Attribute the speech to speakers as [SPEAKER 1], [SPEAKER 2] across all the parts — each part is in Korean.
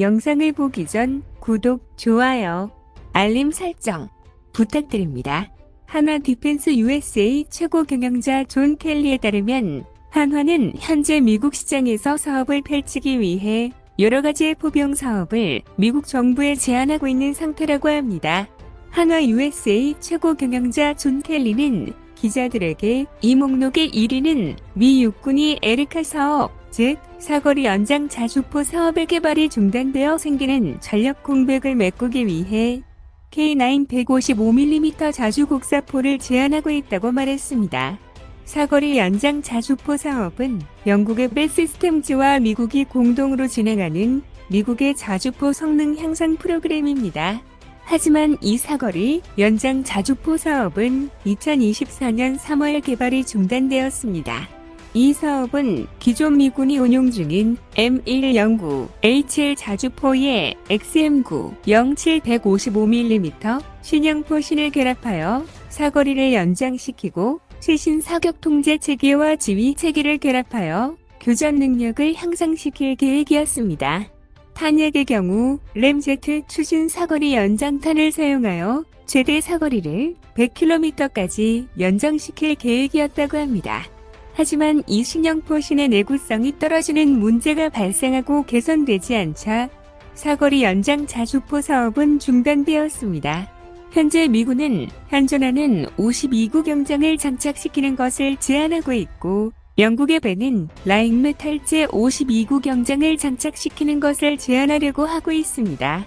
[SPEAKER 1] 영상을 보기 전 구독, 좋아요, 알림 설정 부탁드립니다. 한화 디펜스 USA 최고 경영자 존 켈리에 따르면 한화는 현재 미국 시장에서 사업을 펼치기 위해 여러 가지의 포병 사업을 미국 정부에 제안하고 있는 상태라고 합니다. 한화 USA 최고 경영자 존 켈리는 기자들에게 이 목록의 1위는 미 육군이 에르카 사업, 즉 사거리 연장 자주포 사업의 개발이 중단되어 생기는 전력 공백을 메꾸기 위해 K9 155mm 자주 곡사포를 제안하고 있다고 말했습니다. 사거리 연장 자주포 사업은 영국의 벨 시스템즈와 미국이 공동으로 진행하는 미국의 자주포 성능 향상 프로그램입니다. 하지만 이 사거리 연장 자주포 사업은 2024년 3월 개발이 중단되었습니다. 이 사업은 기존 미군이 운용 중인 M109 HL 자주포의 XM9 07 155mm 신형 포신을 결합하여 사거리를 연장시키고 최신 사격 통제 체계와 지휘 체계를 결합하여 교전 능력을 향상시킬 계획이었습니다. 탄약의 경우 램제트 추진 사거리 연장탄을 사용하여 최대 사거리를 100km까지 연장시킬 계획이었다고 합니다. 하지만 이 신형 포신의 내구성이 떨어지는 문제가 발생하고 개선되지 않자 사거리 연장 자주포 사업은 중단되었습니다. 현재 미군은 현존하는 52구 경장을 장착시키는 것을 제안하고 있고 영국의 벤은 라인메탈제 52구 경장을 장착시키는 것을 제안하려고 하고 있습니다.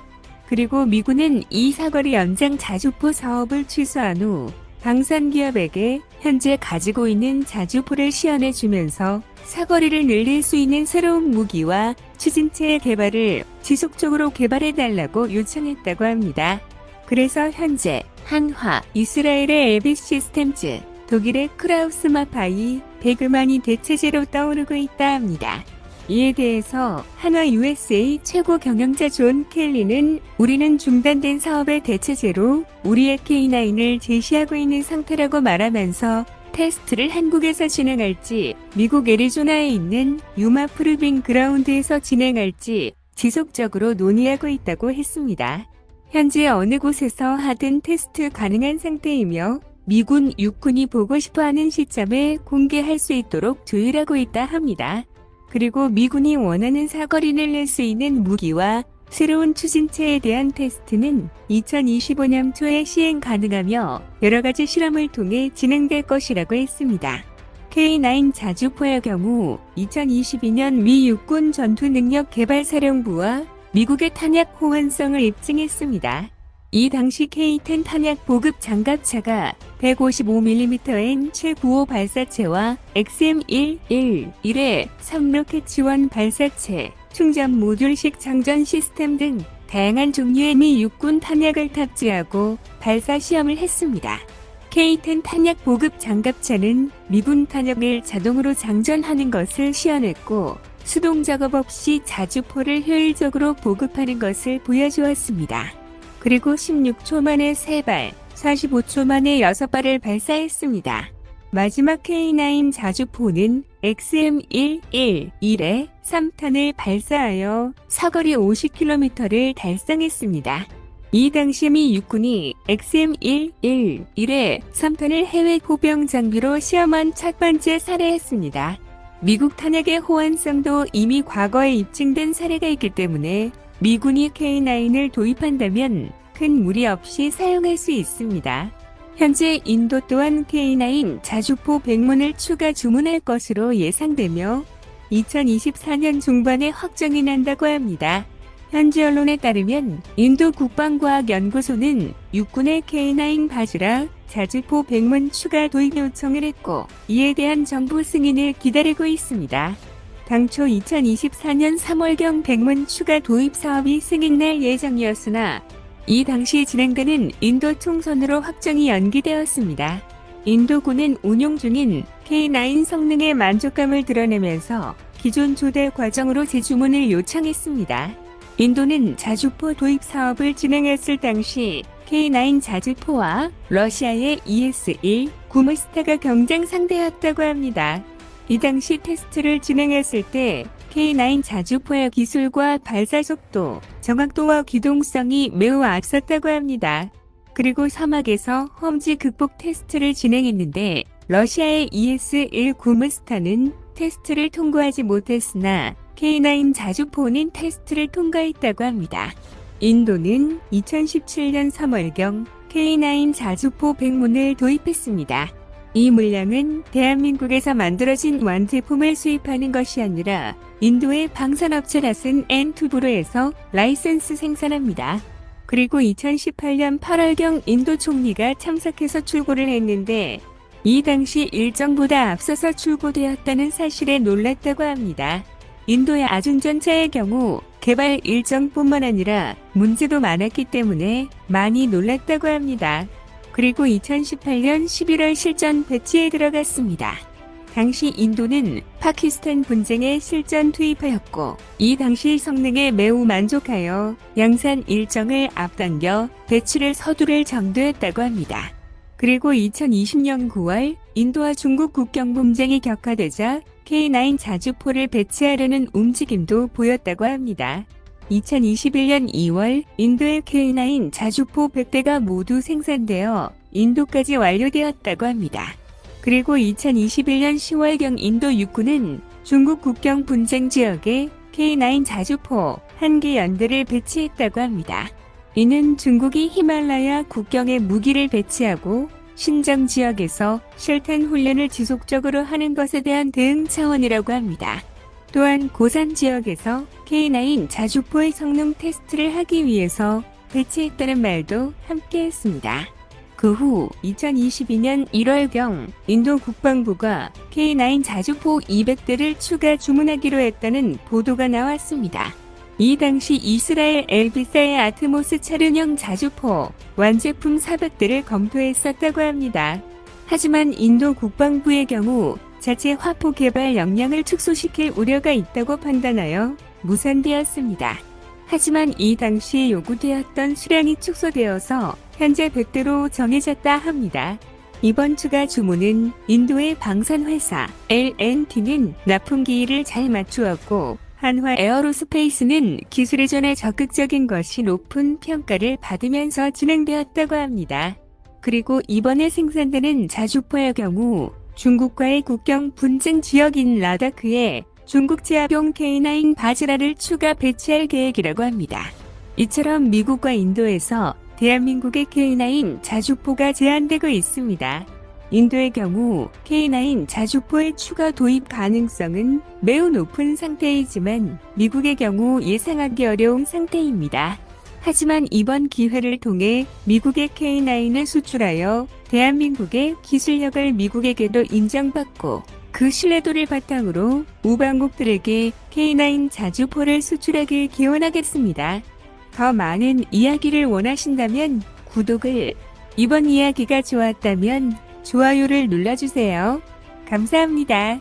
[SPEAKER 1] 그리고 미군은 이 사거리 연장 자주포 사업을 취소한 후 방산기업에게 현재 가지고 있는 자주포를 시연해주면서 사거리를 늘릴 수 있는 새로운 무기와 추진체의 개발을 지속적으로 개발해달라고 요청했다고 합니다. 그래서 현재 한화, 이스라엘의 에비 시스템즈, 독일의 크라우스마파이, 베그만이 대체제로 떠오르고 있다 합니다. 이에 대해서 한화 USA 최고 경영자 존 켈리는 우리는 중단된 사업의 대체제로 우리의 K9을 제시하고 있는 상태라고 말하면서 테스트를 한국에서 진행할지 미국 애리조나에 있는 유마 프루빙 그라운드에서 진행할지 지속적으로 논의하고 있다고 했습니다. 현재 어느 곳에서 하든 테스트 가능한 상태이며 미군 육군이 보고 싶어하는 시점에 공개할 수 있도록 조율하고 있다 합니다. 그리고 미군이 원하는 사거리를 낼 수 있는 무기와 새로운 추진체에 대한 테스트는 2025년 초에 시행 가능하며 여러 가지 실험을 통해 진행될 것이라고 했습니다. K9 자주포의 경우 2022년 미 육군 전투능력개발사령부와 미국의 탄약 호환성을 입증했습니다. 이 당시 K10 탄약 보급 장갑차가 155mm N795 발사체와 XM111의 3로켓 지원 발사체, 충전 모듈식 장전 시스템 등 다양한 종류의 미 육군 탄약을 탑재하고 발사 시험을 했습니다. K10 탄약 보급 장갑차는 미군 탄약을 자동으로 장전하는 것을 시연했고 수동 작업 없이 자주포를 효율적으로 보급하는 것을 보여주었습니다. 그리고 16초 만에 3발, 45초 만에 6발을 발사했습니다. 마지막 K9 자주포는 XM111의 3탄을 발사하여 사거리 50km를 달성했습니다. 이 당시 미 육군이 XM111의 3탄을 해외 포병 장비로 시험한 첫 번째 사례였습니다. 미국 탄약의 호환성도 이미 과거에 입증된 사례가 있기 때문에 미군이 K9을 도입한다면 큰 무리 없이 사용할 수 있습니다. 현재 인도 또한 K9 자주포 100문을 추가 주문할 것으로 예상되며 2024년 중반에 확정이 난다고 합니다. 현지 언론에 따르면 인도 국방과학연구소는 육군의 K9 바주라 자주포 100문 추가 도입 요청을 했고 이에 대한 정부 승인을 기다리고 있습니다. 당초 2024년 3월경 100문 추가 도입 사업이 승인날 예정이었으나 이 당시 진행되는 인도 총선으로 확정이 연기되었습니다. 인도군은 운용 중인 K9 성능의 만족감을 드러내면서 기존 조달 과정으로 재주문을 요청했습니다. 인도는 자주포 도입 사업을 진행했을 당시 K9 자주포와 러시아의 ES-1 구무스타가 경쟁 상대였다고 합니다. 이 당시 테스트를 진행했을 때 K9 자주포의 기술과 발사 속도, 정확도와 기동성이 매우 앞섰다고 합니다. 그리고 사막에서 험지 극복 테스트를 진행했는데 러시아의 ES-1 구무스타는 테스트를 통과하지 못했으나 K9 자주포는 테스트를 통과했다고 합니다. 인도는 2017년 3월경 K9 자주포 100문을 도입했습니다. 이 물량은 대한민국에서 만들어진 완제품을 수입하는 것이 아니라 인도의 방산업체 라슨 앤 투브로에서 라이센스 생산합니다. 그리고 2018년 8월경 인도 총리가 참석해서 출고를 했는데 이 당시 일정보다 앞서서 출고되었다는 사실에 놀랐다고 합니다. 인도의 아중전차의 경우 개발 일정뿐만 아니라 문제도 많았기 때문에 많이 놀랐다고 합니다. 그리고 2018년 11월 실전 배치에 들어갔습니다. 당시 인도는 파키스탄 분쟁에 실전 투입하였고 이 당시 성능에 매우 만족하여 양산 일정을 앞당겨 배치를 서두를 정도했다고 합니다. 그리고 2020년 9월 인도와 중국 국경 분쟁이 격화되자 K9 자주포를 배치하려는 움직임도 보였다고 합니다. 2021년 2월 인도의 K9 자주포 100대가 모두 생산되어 인도까지 완료되었다고 합니다. 그리고 2021년 10월경 인도 육군은 중국 국경 분쟁 지역에 K9 자주포 1개 연대를 배치했다고 합니다. 이는 중국이 히말라야 국경에 무기를 배치하고 신정 지역에서 실탄 훈련을 지속적으로 하는 것에 대한 대응 차원이라고 합니다. 또한 고산 지역에서 K9 자주포의 성능 테스트를 하기 위해서 배치했다는 말도 함께 했습니다. 그 후 2022년 1월경 인도 국방부가 K9 자주포 200대를 추가 주문하기로 했다는 보도가 나왔습니다. 이 당시 이스라엘 엘비사의 아트모스 차륜형 자주포 완제품 400대를 검토했었다고 합니다. 하지만 인도 국방부의 경우 자체 화포 개발 역량을 축소시킬 우려가 있다고 판단하여 무산되었습니다. 하지만 이 당시 요구되었던 수량이 축소되어서 현재 100대로 정해졌다 합니다. 이번 추가 주문은 인도의 방산회사 L&T는 납품 기일을 잘 맞추었고 한화 에어로스페이스는 기술 이전에 적극적인 것이 높은 평가를 받으면서 진행되었다고 합니다. 그리고 이번에 생산되는 자주포의 경우 중국과의 국경 분쟁 지역인 라다크에 중국 제압용 K9 바즈라를 추가 배치할 계획이라고 합니다. 이처럼 미국과 인도에서 대한민국의 K9 자주포가 제한되고 있습니다. 인도의 경우 K9 자주포의 추가 도입 가능성은 매우 높은 상태이지만 미국의 경우 예상하기 어려운 상태입니다. 하지만 이번 기회를 통해 미국의 K9을 수출하여 대한민국의 기술력을 미국에게도 인정받고 그 신뢰도를 바탕으로 우방국들에게 K9 자주포를 수출하길 기원하겠습니다. 더 많은 이야기를 원하신다면 구독을, 이번 이야기가 좋았다면 좋아요를 눌러주세요. 감사합니다.